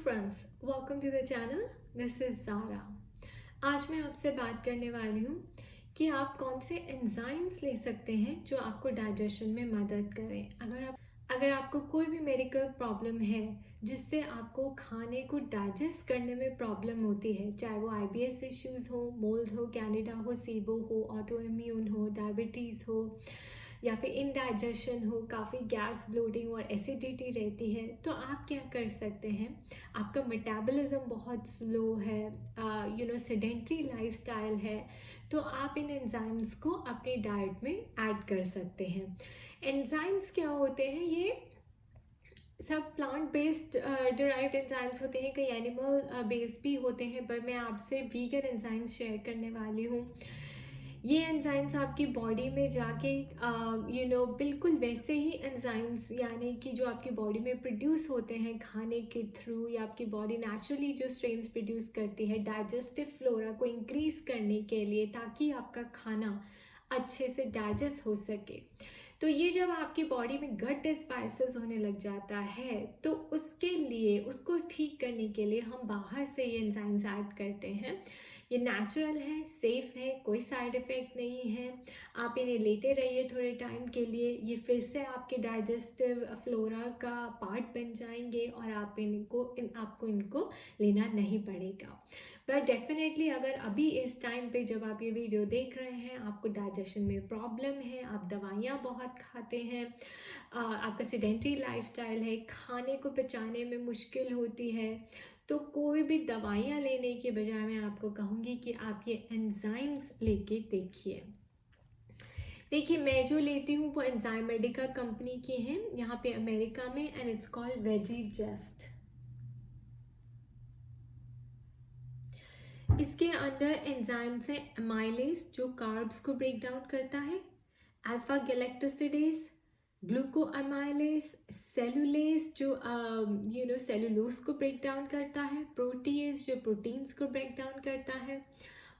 Friends, welcome to the channel. This is Zara. आज मैं आपसे बात करने वाली हूँ कि आप कौन से एंजाइम्स ले सकते हैं जो आपको डाइजेशन में मदद करें। अगर आपको कोई भी मेडिकल प्रॉब्लम है जिससे आपको खाने को डाइजेस्ट करने में प्रॉब्लम होती है, चाहे वो आईबीएस इश्यूज हो, मोल्ड हो, कैंडिडा हो, सीबो हो, ऑटो इम्यून हो, डायबिटीज़ हो या फिर इनडाइजेशन हो, काफ़ी गैस, ब्लोटिंग और एसिडिटी रहती है, तो आप क्या कर सकते हैं। आपका मेटाबॉलिज्म बहुत स्लो है, सेडेंट्री लाइफस्टाइल है, तो आप इन एंजाइम्स को अपनी डाइट में ऐड कर सकते हैं। एंजाइम्स क्या होते हैं? ये सब प्लांट बेस्ड डिराइव्ड एंजाइम्स होते हैं, कई एनिमल बेस्ड भी होते हैं, पर मैं आपसे वीगन एंजाइम्स शेयर करने वाली हूँ। ये एंजाइम्स आपकी बॉडी में जाके बिल्कुल वैसे ही एंजाइम्स, यानी कि जो आपकी बॉडी में प्रोड्यूस होते हैं खाने के थ्रू, या आपकी बॉडी नेचुरली जो स्ट्रेन्स प्रोड्यूस करती है डाइजेस्टिव फ्लोरा को इंक्रीज करने के लिए, ताकि आपका खाना अच्छे से डाइजेस्ट हो सके। तो ये जब आपकी बॉडी में गट स्पाइसेस होने लग जाता है, तो उसके लिए, उसको ठीक करने के लिए हम बाहर से ये एंजाइम्स ऐड करते हैं। ये नेचुरल है, सेफ है, कोई साइड इफ़ेक्ट नहीं है। आप इन्हें लेते रहिए थोड़े टाइम के लिए, ये फिर से आपके डाइजेस्टिव फ्लोरा का पार्ट बन जाएंगे और आपको इनको लेना नहीं पड़ेगा। पर डेफिनेटली अगर अभी इस टाइम पे जब आप ये वीडियो देख रहे हैं आपको डाइजेशन में प्रॉब्लम है, आप दवाइयाँ बहुत खाते हैं, आपका सेडेंट्री लाइफस्टाइल है, खाने को पचाने में मुश्किल होती है, तो कोई भी दवाइयाँ लेने के बजाय मैं आपको कहूँगी कि आप ये एंजाइम्स लेके देखिए। देखिए, मैं जो लेती हूँ वो एंजाइम मेडिका कंपनी की है, यहाँ पे अमेरिका में, एंड इट्स कॉल्ड वेजी जेस्ट। इसके अंदर एंजाइम्स हैं एमाइलेज जो कार्ब्स को ब्रेक डाउन करता है, अल्फा गैलेक्टोसिडेज, ग्लूकोएमाइलेज, सेलुलेज जो सेलुलोज को ब्रेक डाउन करता है, प्रोटीएज जो प्रोटीन्स को ब्रेक डाउन करता है,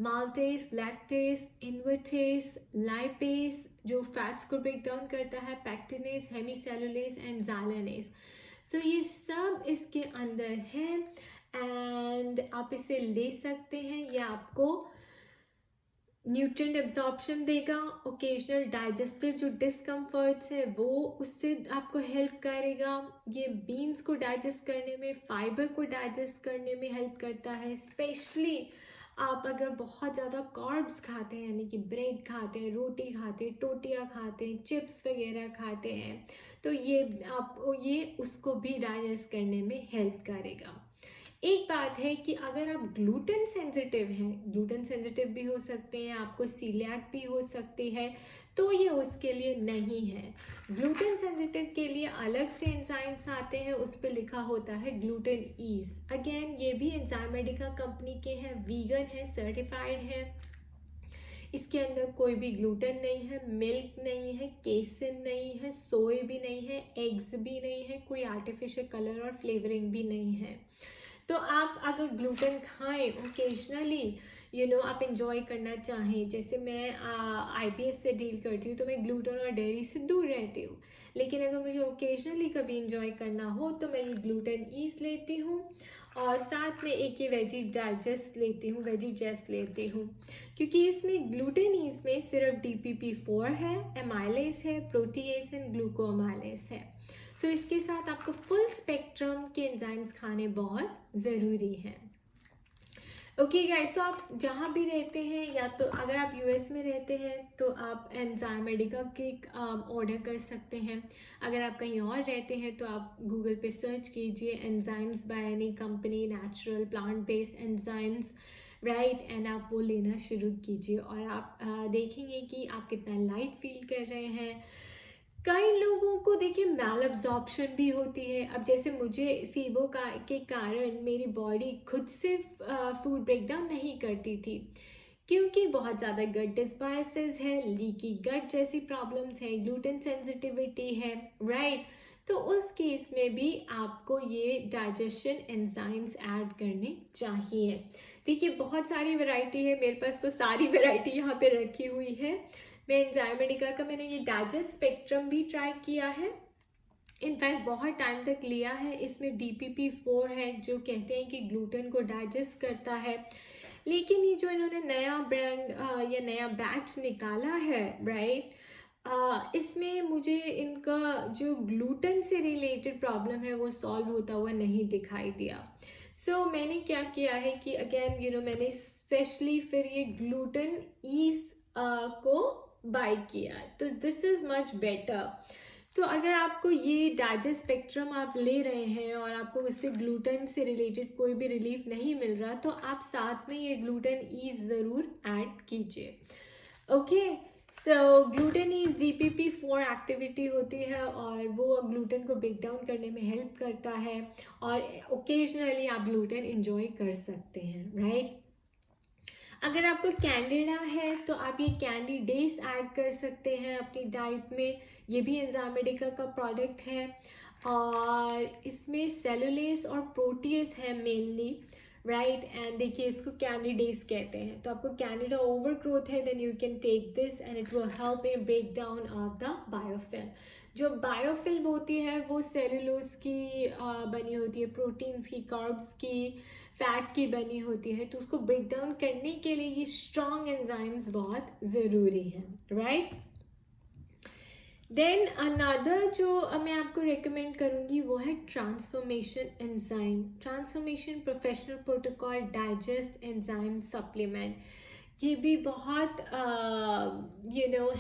माल्टेज, लैक्टेज, इन्वर्टेज, लाइपेज जो फैट्स को ब्रेक डाउन करता है, पैक्टिनेज, हेमीसेलुलेज एंड ज़ाइलेनेज। सो ये सब इसके अंदर है एंड आप इसे ले सकते हैं। ये आपको न्यूट्रिएंट एब्जॉर्प्शन देगा, ओकेजनल डाइजेस्टिव जो डिस्कम्फर्ट्स है वो उससे आपको हेल्प करेगा। ये बीन्स को डाइजेस्ट करने में, फाइबर को डाइजेस्ट करने में हेल्प करता है। स्पेशली आप अगर बहुत ज़्यादा कार्ब्स खाते हैं, यानी कि ब्रेड खाते हैं, रोटी खाते हैं, टोटियाँ खाते हैं, चिप्स वगैरह खाते हैं, तो ये आपको ये उसको भी डाइजेस्ट करने में हेल्प करेगा। एक बात है कि अगर आप ग्लूटेन सेंसिटिव हैं, ग्लूटेन सेंसिटिव भी हो सकते हैं, आपको सीलियाक भी हो सकती है, तो ये उसके लिए नहीं है। ग्लूटेन सेंसिटिव के लिए अलग से एंजाइम्स आते हैं, उस पर लिखा होता है ग्लूटेन ईज। अगेन ये भी एंजाइम मेडिका कंपनी के हैं, वीगन है, सर्टिफाइड है। इसके अंदर कोई भी ग्लूटेन नहीं है, मिल्क नहीं है, केसिन नहीं है, सोय भी नहीं है, एग्स भी नहीं है, कोई आर्टिफिशियल कलर और फ्लेवरिंग भी नहीं है। तो आप अगर ग्लूटेन खाएं ओकेजनली, आप इंजॉय करना चाहें, जैसे मैं आईबीएस से डील करती हूँ तो मैं ग्लूटेन और डेयरी से दूर रहती हूँ, लेकिन अगर मुझे ओकेजनली कभी इंजॉय करना हो तो मैं ये ग्लूटेन ईज लेती हूँ और साथ में एक ये वेजी जेस्ट लेती हूँ, क्योंकि इसमें ग्लूटेन ईज में सिर्फ DPP4 है, एमाइलेज है, प्रोटीएज एंड ग्लूकोएमाइलेज है। सो इसके साथ आपको फुल स्पेक्ट्रम के एंजाइम्स खाने बहुत ज़रूरी हैं। ओके गाइस, तो आप जहाँ भी रहते हैं, या तो अगर आप यूएस में रहते हैं तो आप एंजाइम मेडिका के ऑर्डर कर सकते हैं। अगर आप कहीं और रहते हैं तो आप गूगल पे सर्च कीजिए enzymes by any company, natural plant based enzymes, right, and आप वो लेना शुरू कीजिए और आप देखेंगे कि आप कितना लाइट फील कर रहे हैं। कई लोगों को देखिए मैल एब्जॉर्प्शन भी होती है। अब जैसे मुझे सीबो के कारण मेरी बॉडी खुद से फूड ब्रेक डाउन नहीं करती थी, क्योंकि बहुत ज़्यादा गट डिस्बायसेस है, लीकी गट जैसी प्रॉब्लम्स है, ग्लूटेन सेंसिटिविटी है, राइट। तो उस केस में भी आपको ये डाइजेशन एंजाइम्स ऐड करने चाहिए। देखिए, बहुत सारी वैरायटी है मेरे पास, तो सारी वैरायटी यहाँ पे रखी हुई है। मैं एंजाइम मेडिका का मैंने ये डाइजेस्ट स्पेक्ट्रम भी ट्राई किया है, इनफैक्ट बहुत टाइम तक लिया है। इसमें DPP-4 है जो कहते हैं कि ग्लूटेन को डाइजेस्ट करता है। लेकिन ये जो इन्होंने नया ब्रांड या नया बैच निकाला है, राइट, इसमें मुझे इनका जो ग्लूटेन से रिलेटेड प्रॉब्लम है वो सॉल्व होता हुआ नहीं दिखाई दिया। सो मैंने क्या किया है कि अगेन मैंने स्पेशली फिर ये ग्लूटेन ईज को बाय किया, तो दिस इज़ मच बेटर। तो अगर आपको ये डाइजेस्ट स्पेक्ट्रम आप ले रहे हैं और आपको इससे ग्लूटेन से रिलेटेड कोई भी रिलीफ नहीं मिल रहा, तो आप साथ में ये ग्लूटेन ईज ज़रूर ऐड कीजिए। ओके, सो ग्लूटेन ईज DPP-4 एक्टिविटी होती है और वो ग्लूटेन को ब्रेक डाउन करने में हेल्प करता है, और ओकेजनली आप ग्लूटेन इंजॉय कर सकते हैं, राइट। अगर आपको कैंडिडा है तो आप ये कैंडिडेस ऐड कर सकते हैं अपनी डाइट में। ये भी एंजाइमेडिका का प्रोडक्ट है और इसमें सेलुलेस और प्रोटीज है मेनली, राइट। एंड देखिए इसको कैंडिडेस कहते हैं। तो आपको कैंडिडा ओवर ग्रोथ है, then you can take this and it will help in break down of the biofilm. जो बायोफिल्म होती है वो सेलुलोज की बनी होती है, प्रोटीन्स की, कार्ब्स की, फैट की बनी होती है। तो उसको ब्रेक डाउन करने के लिए ये स्ट्रॉन्ग एंजाइम्स बहुत ज़रूरी हैं, राइट। देन अनदर जो मैं आपको रिकमेंड करूँगी वो है transformation enzyme, transformation professional protocol digest enzyme supplement. ये भी बहुत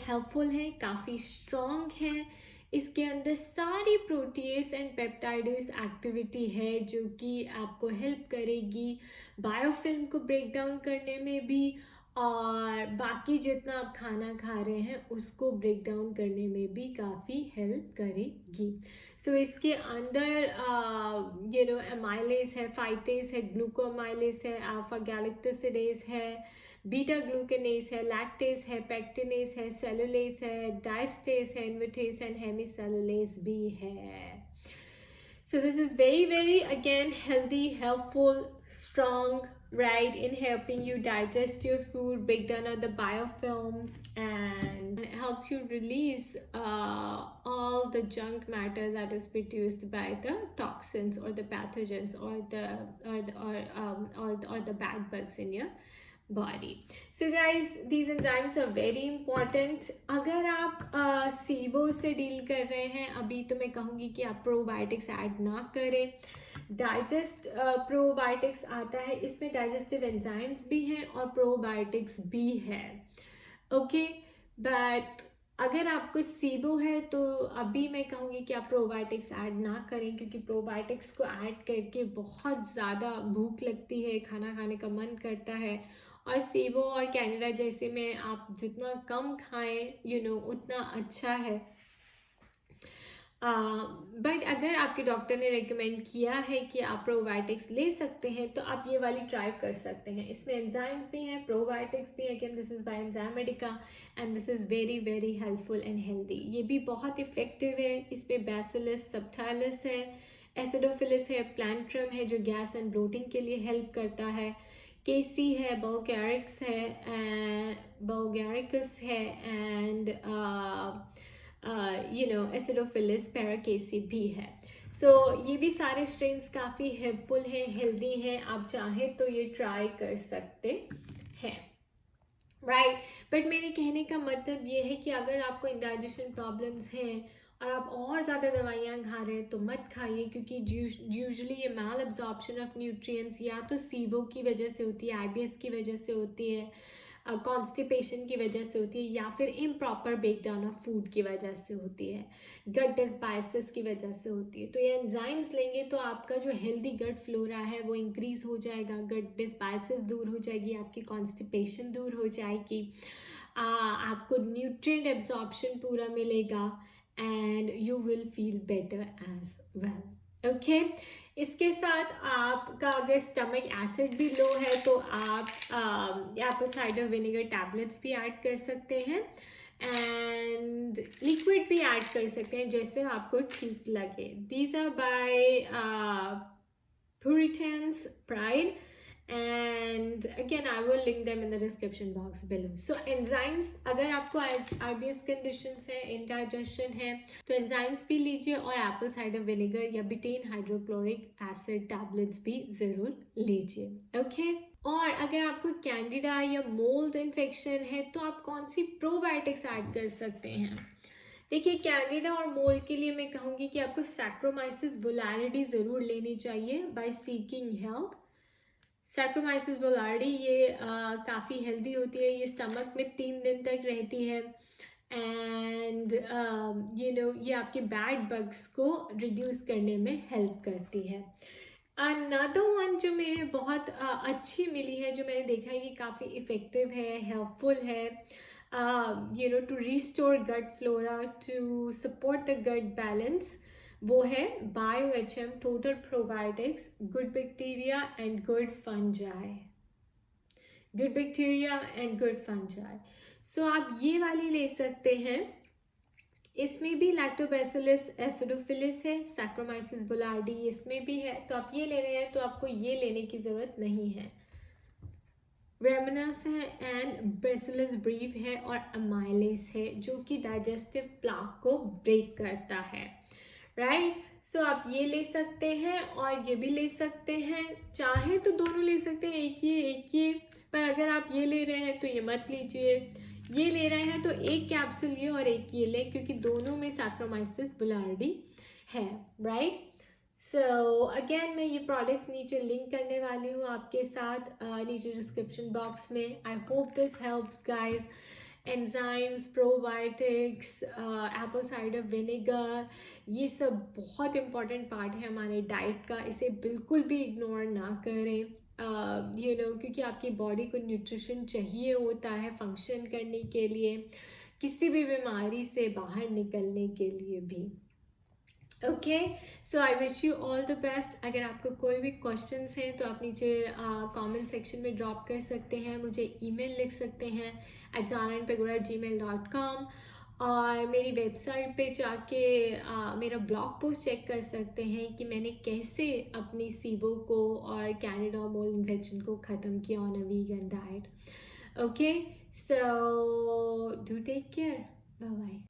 हेल्पफुल है, काफ़ी स्ट्रॉन्ग है। इसके अंदर सारी प्रोटीएस एंड पेप्टाइडेस एक्टिविटी है जो कि आपको हेल्प करेगी बायोफिल्म को ब्रेक डाउन करने में भी, और बाकी जितना आप खाना खा रहे हैं उसको ब्रेक डाउन करने में भी काफ़ी हेल्प करेगी। सो इसके अंदर एमाइलेज है, फाइटेज है, ग्लूकोमाइलेज है, अल्फा गैलेक्टोसिडेज है, बीटा ग्लूकेनेस है, लैक्टेस है, पेक्टिनेस है, सेलुलेस है, डायस्टेस है, इन्वर्टेस एंड हेमिसेलुलेस भी है। So this is very, very again healthy, helpful, strong, right, in helping you digest your food, break down of the biofilms, and it helps you release all the junk matter that is produced by the toxins or the pathogens or the bad bugs in your body. So guys, these enzymes are very important. अगर आप SIBO से deal कर रहे हैं अभी, तो मैं कहूँगी कि आप प्रोबायोटिक्स ऐड ना करें। डाइजेस्ट प्रोबायोटिक्स आता है, इसमें डाइजेस्टिव एंजाइम्स भी हैं और प्रोबायोटिक्स भी है, ओके। बट अगर आपको SIBO है तो अभी मैं कहूँगी कि आप प्रोबायोटिक्स ऐड ना करें, क्योंकि प्रोबायोटिक्स को ऐड करके बहुत ज़्यादा भूख लगती है, खाना खाने का मन करता है, और SIBO और कैंडिडा जैसे में आप जितना कम खाएं उतना अच्छा है। बट अगर आपके डॉक्टर ने रेकमेंड किया है कि आप प्रोबायोटिक्स ले सकते हैं तो आप ये वाली ट्राई कर सकते हैं। इसमें एंजाइम्स भी हैं, प्रोबायोटिक्स भी, again this is by Enzymedica and this is very very helpful and healthy. ये भी बहुत इफेक्टिव है। इसमें बैसिलस सबटाइलिस है, एसिडोफिलिस है, प्लांट्रम है जो गैस एंड ब्लोटिंग के लिए हेल्प करता है, केसी है, बल्गैरिक्स है, बल्गैरिकस है, एंड एसिडोफिलिस पैराकेसी भी है। सो ये भी सारे स्ट्रेन्स काफ़ी हेल्पफुल हैं, हेल्दी हैं, आप चाहें तो ये ट्राई कर सकते हैं, राइट। बट मेरे कहने का मतलब ये है कि अगर आपको इंडाइजेशन प्रॉब्लम्स हैं और आप और ज़्यादा दवाइयाँ खा रहे हैं तो मत खाइए, क्योंकि यूजुअली ये मैल एब्जॉर्प्शन ऑफ न्यूट्रिएंट्स या तो SIBO की वजह से होती है, IBS की वजह से होती है, कॉन्स्टिपेशन की वजह से होती है, या फिर improper break down of food की वजह से होती है, गट डिस्बाइसिस की वजह से होती है। तो ये एंजाइम्स लेंगे तो आपका जो हेल्दी गट फ्लोरा है वो इंक्रीज हो जाएगा, गट डिस्बाइसिस दूर हो जाएगी, आपकी कॉन्स्टिपेशन दूर हो जाएगी, आपको न्यूट्रिएंट एब्जॉर्प्शन पूरा मिलेगा and you will feel better as well, okay. इसके साथ आपका अगर स्टमक एसिड भी लो है तो आप एप्पल साइडर विनेगर टैबलेट्स भी ऐड कर सकते हैं, एंड लिक्विड भी ऐड कर सकते हैं जैसे आपको ठीक लगे। These are by Puritan's Pride and again I will link them in the description box below. So enzymes, अगर आपको IBS conditions है, indigestion है, तो enzymes भी लीजिए और एप्पल साइडर विनेगर या बिटेन हाइड्रोक्लोरिक एसिड टैबलेट्स भी ज़रूर लीजिए। ओके और अगर आपको कैंडिडा या मोल्ड इन्फेक्शन है तो आप कौन सी प्रोबायोटिक्स ऐड कर सकते हैं? देखिए कैंडिडा और मोल्ड के लिए मैं कहूँगी कि आपको सैक्रोमाइसिस बुलारिडी ज़रूर लेनी चाहिए बाय सीकिंग हेल्प। सैक्रोमाइसिस बुलारिडी ये काफ़ी हेल्दी होती है, ये स्टमक में 3 दिन तक रहती है एंड ये आपके बैड बग्स को रिड्यूस करने में हेल्प करती है। अनदर वन जो मेरे बहुत अच्छी मिली है, जो मैंने देखा है कि काफ़ी इफ़ेक्टिव है, हेल्पफुल है, to restore gut flora, to support the gut balance, वो है BioHM Total Probiotics, Good Bacteria and Good Fungi. Good Bacteria and Good Fungi. So आप ये वाली ले सकते हैं। इसमें भी लैक्टोबैसिलस एसिडोफिलिस है, सैक्रोमाइसिस बुलार्डी इसमें भी है, तो आप ये ले रहे हैं तो आपको ये लेने की ज़रूरत नहीं है। रेमनस है एंड बेसिलस ब्रीव है और अमाइलेस है जो कि डाइजेस्टिव प्लाक को ब्रेक करता है, राइट। सो आप ये ले सकते हैं और ये भी ले सकते हैं, चाहे तो दोनों ले सकते हैं, एक ये, पर अगर आप ये ले रहे हैं तो ये मत लीजिए, ये ले रहे हैं तो एक कैप्सूल ये और एक ये ले, क्योंकि दोनों में सैक्रोमाइसिस बुलार्डी है, राइट। सो अगेन मैं ये प्रोडक्ट्स नीचे लिंक करने वाली हूँ आपके साथ नीचे डिस्क्रिप्शन बॉक्स में। I hope this helps guys. Enzymes, probiotics, Apple cider vinegar, ये सब बहुत इम्पॉर्टेंट पार्ट है हमारे डाइट का, इसे बिल्कुल भी इग्नोर ना करें। क्योंकि आपकी बॉडी को न्यूट्रिशन चाहिए होता है फंक्शन करने के लिए, किसी भी बीमारी से बाहर निकलने के लिए भी। Okay so I wish you all the best. अगर आपको कोई भी क्वेश्चंस हैं तो आप नीचे कमेंट सेक्शन में ड्रॉप कर सकते हैं, मुझे ईमेल लिख सकते हैं @zananpagoda@gmail.com और मेरी वेबसाइट पे जाके मेरा ब्लॉग पोस्ट चेक कर सकते हैं कि मैंने कैसे अपनी सीबो को और कैंडिडा मोल्ड इन्फेक्शन को ख़त्म किया on a vegan diet. Okay so do take care, bye bye.